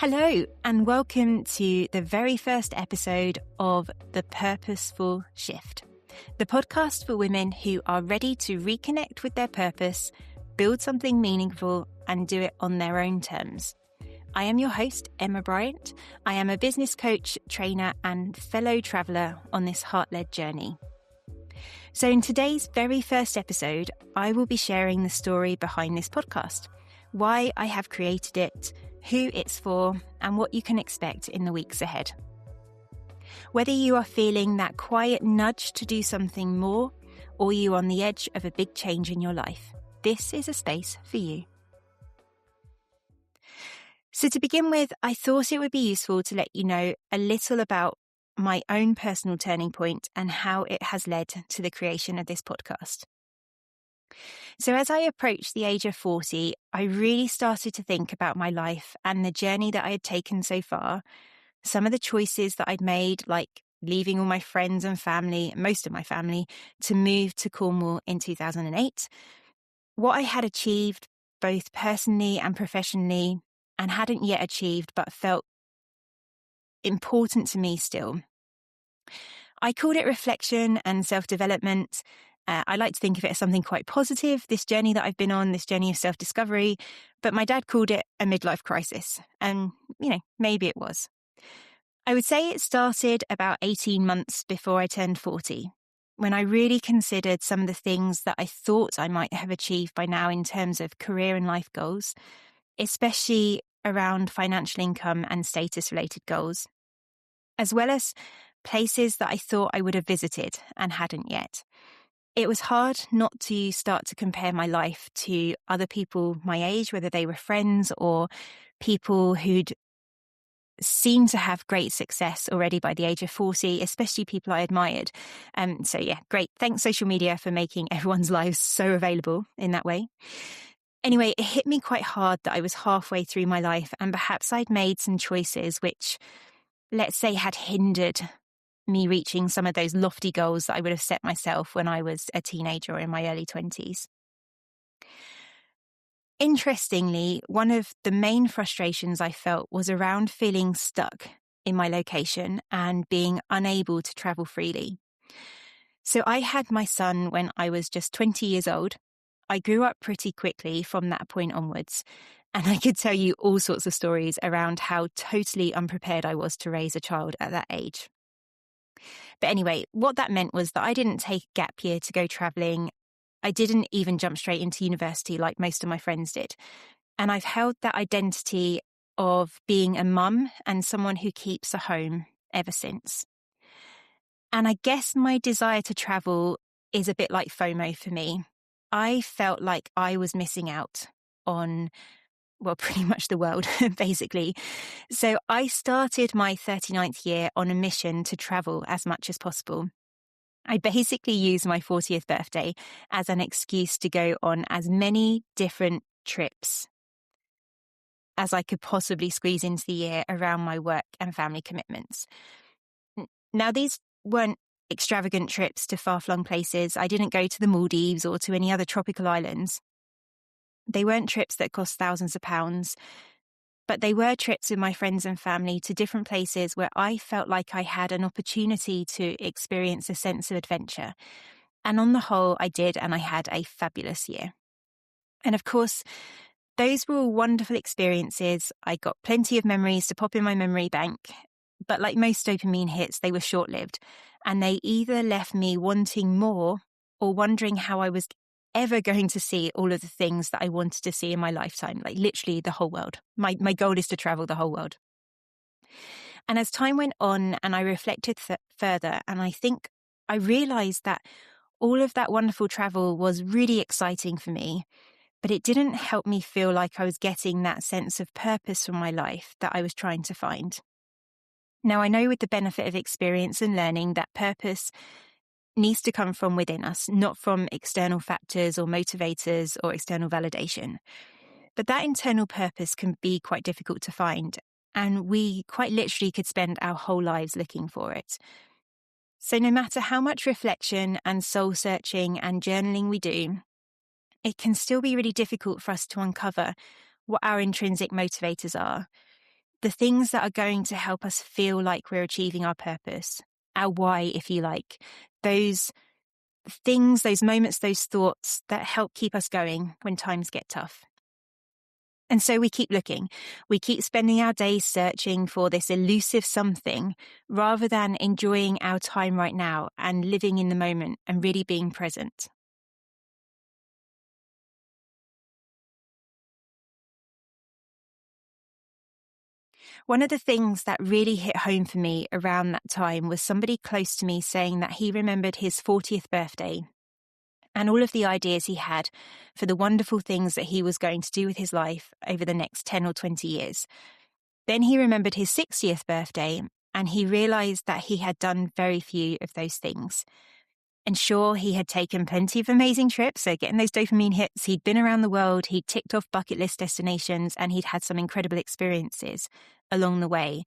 Hello, and welcome to the very first episode of The Purposeful Shift, the podcast for women who are ready to reconnect with their purpose, build something meaningful, and do it on their own terms. I am your host, Emma Bryant. I am a business coach, trainer, and fellow traveller on this heart-led journey. So in today's very first episode, I will be sharing the story behind this podcast, why I have created it, who it's for, and what you can expect in the weeks ahead. Whether you are feeling that quiet nudge to do something more, or you are on the edge of a big change in your life, this is a space for you. So to begin with, I thought it would be useful to let you know a little about my own personal turning point and how it has led to the creation of this podcast. So as I approached the age of 40, I really started to think about my life and the journey that I had taken so far, some of the choices that I'd made, like leaving all my friends and family, most of my family, to move to Cornwall in 2008, what I had achieved both personally and professionally and hadn't yet achieved but felt important to me still. I called it reflection and self-development. I like to think of it as something quite positive, this journey that I've been on, this journey of self-discovery, but my dad called it a midlife crisis. And, maybe it was. I would say it started about 18 months before I turned 40, when I really considered some of the things that I thought I might have achieved by now in terms of career and life goals, especially around financial income and status-related goals, as well as places that I thought I would have visited and hadn't yet. It was hard not to start to compare my life to other people my age, whether they were friends or people who'd seemed to have great success already by the age of 40, especially people I admired. Great. Thanks, social media, for making everyone's lives so available in that way. Anyway, it hit me quite hard that I was halfway through my life and perhaps I'd made some choices which, let's say, had hindered me reaching some of those lofty goals that I would have set myself when I was a teenager or in my early 20s. Interestingly, one of the main frustrations I felt was around feeling stuck in my location and being unable to travel freely. So I had my son when I was just 20 years old. I grew up pretty quickly from that point onwards, and I could tell you all sorts of stories around how totally unprepared I was to raise a child at that age. But anyway, what that meant was that I didn't take a gap year to go travelling. I didn't even jump straight into university like most of my friends did. And I've held that identity of being a mum and someone who keeps a home ever since. And I guess my desire to travel is a bit like FOMO for me. I felt like I was missing out on, pretty much the world, basically. So I started my 39th year on a mission to travel as much as possible. I basically used my 40th birthday as an excuse to go on as many different trips as I could possibly squeeze into the year around my work and family commitments. Now, these weren't extravagant trips to far-flung places. I didn't go to the Maldives or to any other tropical islands. They weren't trips that cost thousands of pounds, but they were trips with my friends and family to different places where I felt like I had an opportunity to experience a sense of adventure. And on the whole, I did, and I had a fabulous year. And of course, those were all wonderful experiences. I got plenty of memories to pop in my memory bank, but like most dopamine hits, they were short-lived, and they either left me wanting more or wondering how I was ever going to see all of the things that I wanted to see in my lifetime, like literally the whole world. My goal is to travel the whole world. And as time went on and I reflected further, and I think I realized that all of that wonderful travel was really exciting for me, but it didn't help me feel like I was getting that sense of purpose from my life that I was trying to find. Now, I know with the benefit of experience and learning that purpose needs to come from within us, not from external factors or motivators or external validation. But that internal purpose can be quite difficult to find, and we quite literally could spend our whole lives looking for it. So no matter how much reflection and soul searching and journaling we do, it can still be really difficult for us to uncover what our intrinsic motivators are. the things that are going to help us feel like we're achieving our purpose, our why, if you like, those things, those moments, those thoughts that help keep us going when times get tough. And so we keep looking. We keep spending our days searching for this elusive something rather than enjoying our time right now and living in the moment and really being present. One of the things that really hit home for me around that time was somebody close to me saying that he remembered his 40th birthday and all of the ideas he had for the wonderful things that he was going to do with his life over the next 10 or 20 years. Then he remembered his 60th birthday and he realized that he had done very few of those things. And sure, he had taken plenty of amazing trips, so getting those dopamine hits, he'd been around the world, he'd ticked off bucket list destinations, and he'd had some incredible experiences along the way.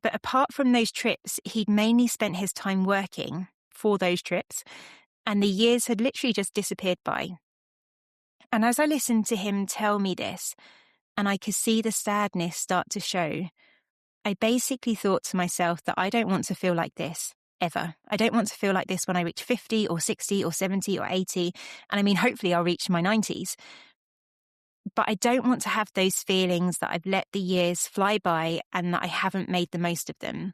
But apart from those trips, he'd mainly spent his time working for those trips, and the years had literally just disappeared by. And as I listened to him tell me this, and I could see the sadness start to show, I basically thought to myself that I don't want to feel like this, ever. I don't want to feel like this when I reach 50 or 60 or 70 or 80. And I mean, hopefully I'll reach my 90s. But I don't want to have those feelings that I've let the years fly by and that I haven't made the most of them.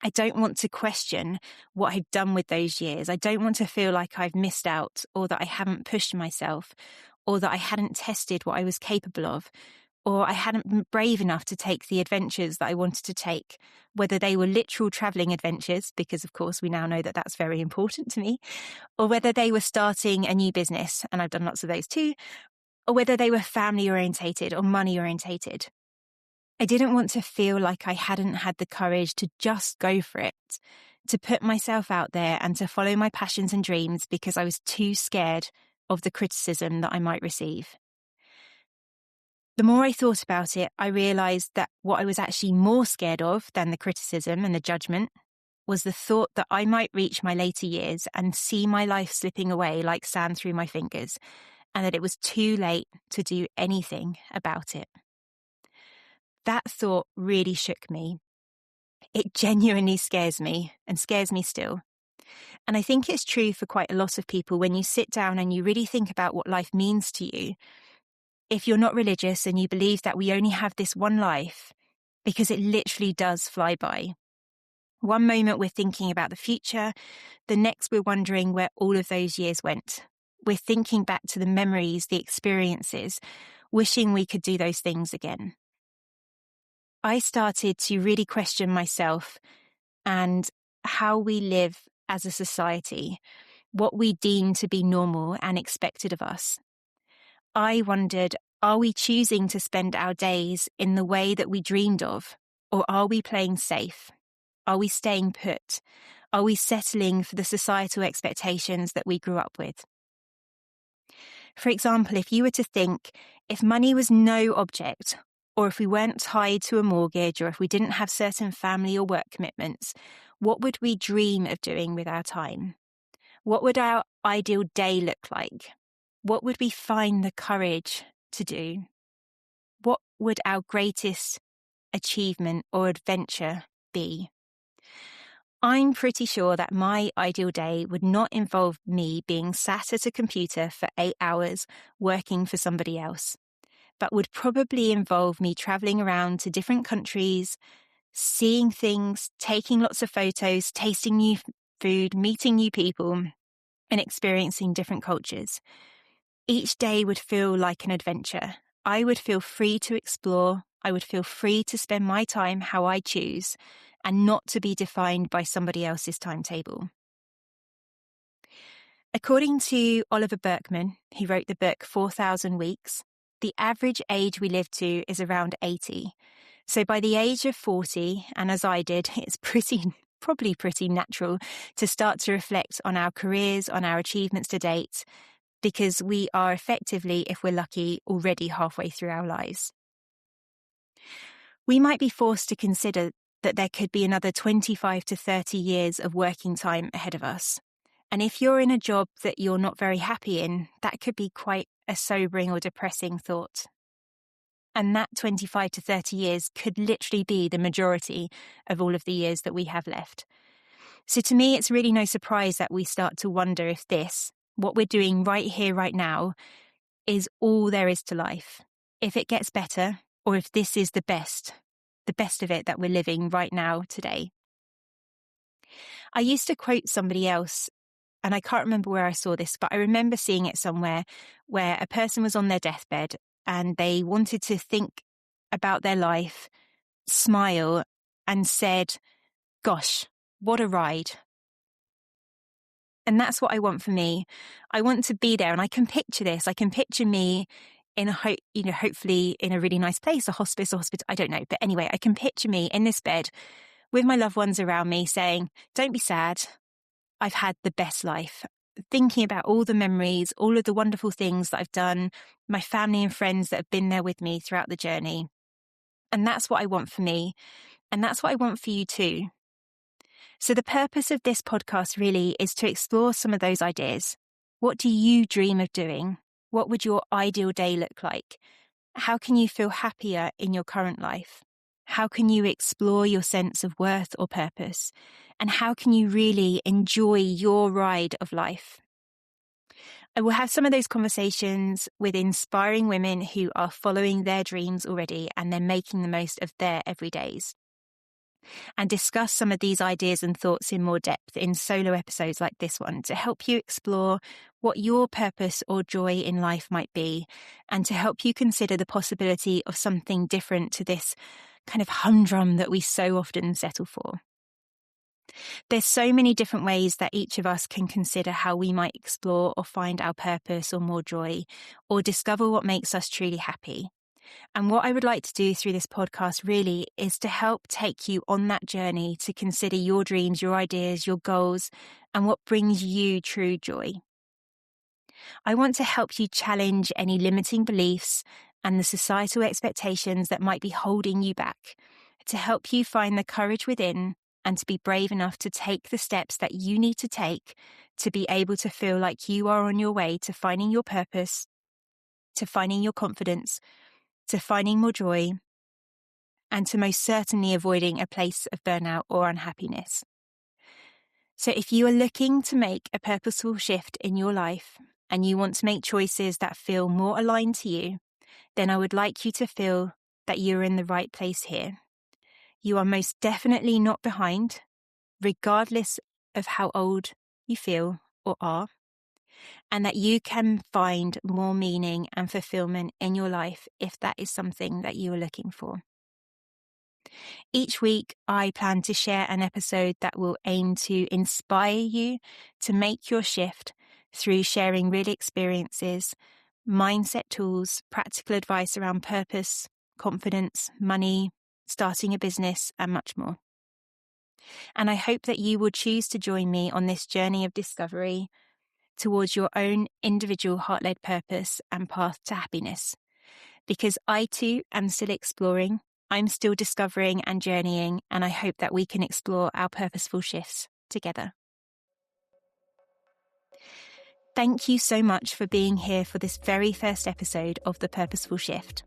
I don't want to question what I've done with those years. I don't want to feel like I've missed out or that I haven't pushed myself or that I hadn't tested what I was capable of or I hadn't been brave enough to take the adventures that I wanted to take, whether they were literal traveling adventures, because of course we now know that that's very important to me, or whether they were starting a new business, and I've done lots of those too, or whether they were family orientated or money orientated. I didn't want to feel like I hadn't had the courage to just go for it, to put myself out there and to follow my passions and dreams because I was too scared of the criticism that I might receive. The more I thought about it, I realized that what I was actually more scared of than the criticism and the judgment was the thought that I might reach my later years and see my life slipping away like sand through my fingers, and that it was too late to do anything about it. That thought really shook me. It genuinely scares me and scares me still. And I think it's true for quite a lot of people when you sit down and you really think about what life means to you. If you're not religious and you believe that we only have this one life, because it literally does fly by. One moment we're thinking about the future, the next we're wondering where all of those years went. We're thinking back to the memories, the experiences, wishing we could do those things again. I started to really question myself and how we live as a society, what we deem to be normal and expected of us. I wondered, are we choosing to spend our days in the way that we dreamed of, or are we playing safe? Are we staying put? Are we settling for the societal expectations that we grew up with? For example, if you were to think, if money was no object, or if we weren't tied to a mortgage, or if we didn't have certain family or work commitments, what would we dream of doing with our time? What would our ideal day look like? What would we find the courage to do? What would our greatest achievement or adventure be? I'm pretty sure that my ideal day would not involve me being sat at a computer for 8 hours working for somebody else, but would probably involve me traveling around to different countries, seeing things, taking lots of photos, tasting new food, meeting new people, and experiencing different cultures. Each day would feel like an adventure. I would feel free to explore. I would feel free to spend my time how I choose and not to be defined by somebody else's timetable. According to Oliver Burkeman, who wrote the book 4,000 Weeks, the average age we live to is around 80. So by the age of 40, and as I did, it's probably pretty natural to start to reflect on our careers, on our achievements to date, because we are effectively, if we're lucky, already halfway through our lives. We might be forced to consider that there could be another 25 to 30 years of working time ahead of us. And if you're in a job that you're not very happy in, that could be quite a sobering or depressing thought. And that 25 to 30 years could literally be the majority of all of the years that we have left. So to me, it's really no surprise that we start to wonder if this, what we're doing right here, right now, is all there is to life. If it gets better, or if this is the best of it that we're living right now today. I used to quote somebody else, and I can't remember where I saw this, but I remember seeing it somewhere where a person was on their deathbed and they wanted to think about their life, smile, and said, gosh, what a ride. And that's what I want for me. I want to be there, and I can picture this. I can picture me in hopefully in a really nice place, a hospice or hospital, I don't know. But anyway, I can picture me in this bed with my loved ones around me saying, don't be sad. I've had the best life. Thinking about all the memories, all of the wonderful things that I've done, my family and friends that have been there with me throughout the journey. And that's what I want for me. And that's what I want for you too. So the purpose of this podcast really is to explore some of those ideas. What do you dream of doing? What would your ideal day look like? How can you feel happier in your current life? How can you explore your sense of worth or purpose? And how can you really enjoy your ride of life? I will have some of those conversations with inspiring women who are following their dreams already and they're making the most of their everydays. And discuss some of these ideas and thoughts in more depth in solo episodes like this one to help you explore what your purpose or joy in life might be, and to help you consider the possibility of something different to this kind of humdrum that we so often settle for. There's so many different ways that each of us can consider how we might explore or find our purpose or more joy, or discover what makes us truly happy. And what I would like to do through this podcast really is to help take you on that journey to consider your dreams, your ideas, your goals, and what brings you true joy. I want to help you challenge any limiting beliefs and the societal expectations that might be holding you back, to help you find the courage within and to be brave enough to take the steps that you need to take to be able to feel like you are on your way to finding your purpose, to finding your confidence, to finding more joy, and to most certainly avoiding a place of burnout or unhappiness. So if you are looking to make a purposeful shift in your life and you want to make choices that feel more aligned to you, then I would like you to feel that you're in the right place here. You are most definitely not behind, regardless of how old you feel or are, and that you can find more meaning and fulfillment in your life if that is something that you are looking for. Each week, I plan to share an episode that will aim to inspire you to make your shift through sharing real experiences, mindset tools, practical advice around purpose, confidence, money, starting a business, and much more. And I hope that you will choose to join me on this journey of discovery towards your own individual heart-led purpose and path to happiness. Because I too am still exploring, I'm still discovering and journeying, and I hope that we can explore our purposeful shifts together. Thank you so much for being here for this very first episode of The Purposeful Shift.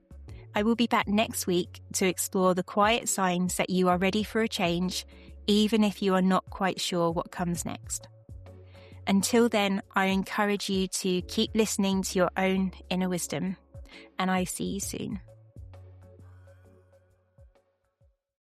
I will be back next week to explore the quiet signs that you are ready for a change, even if you are not quite sure what comes next. Until then, I encourage you to keep listening to your own inner wisdom, and I see you soon.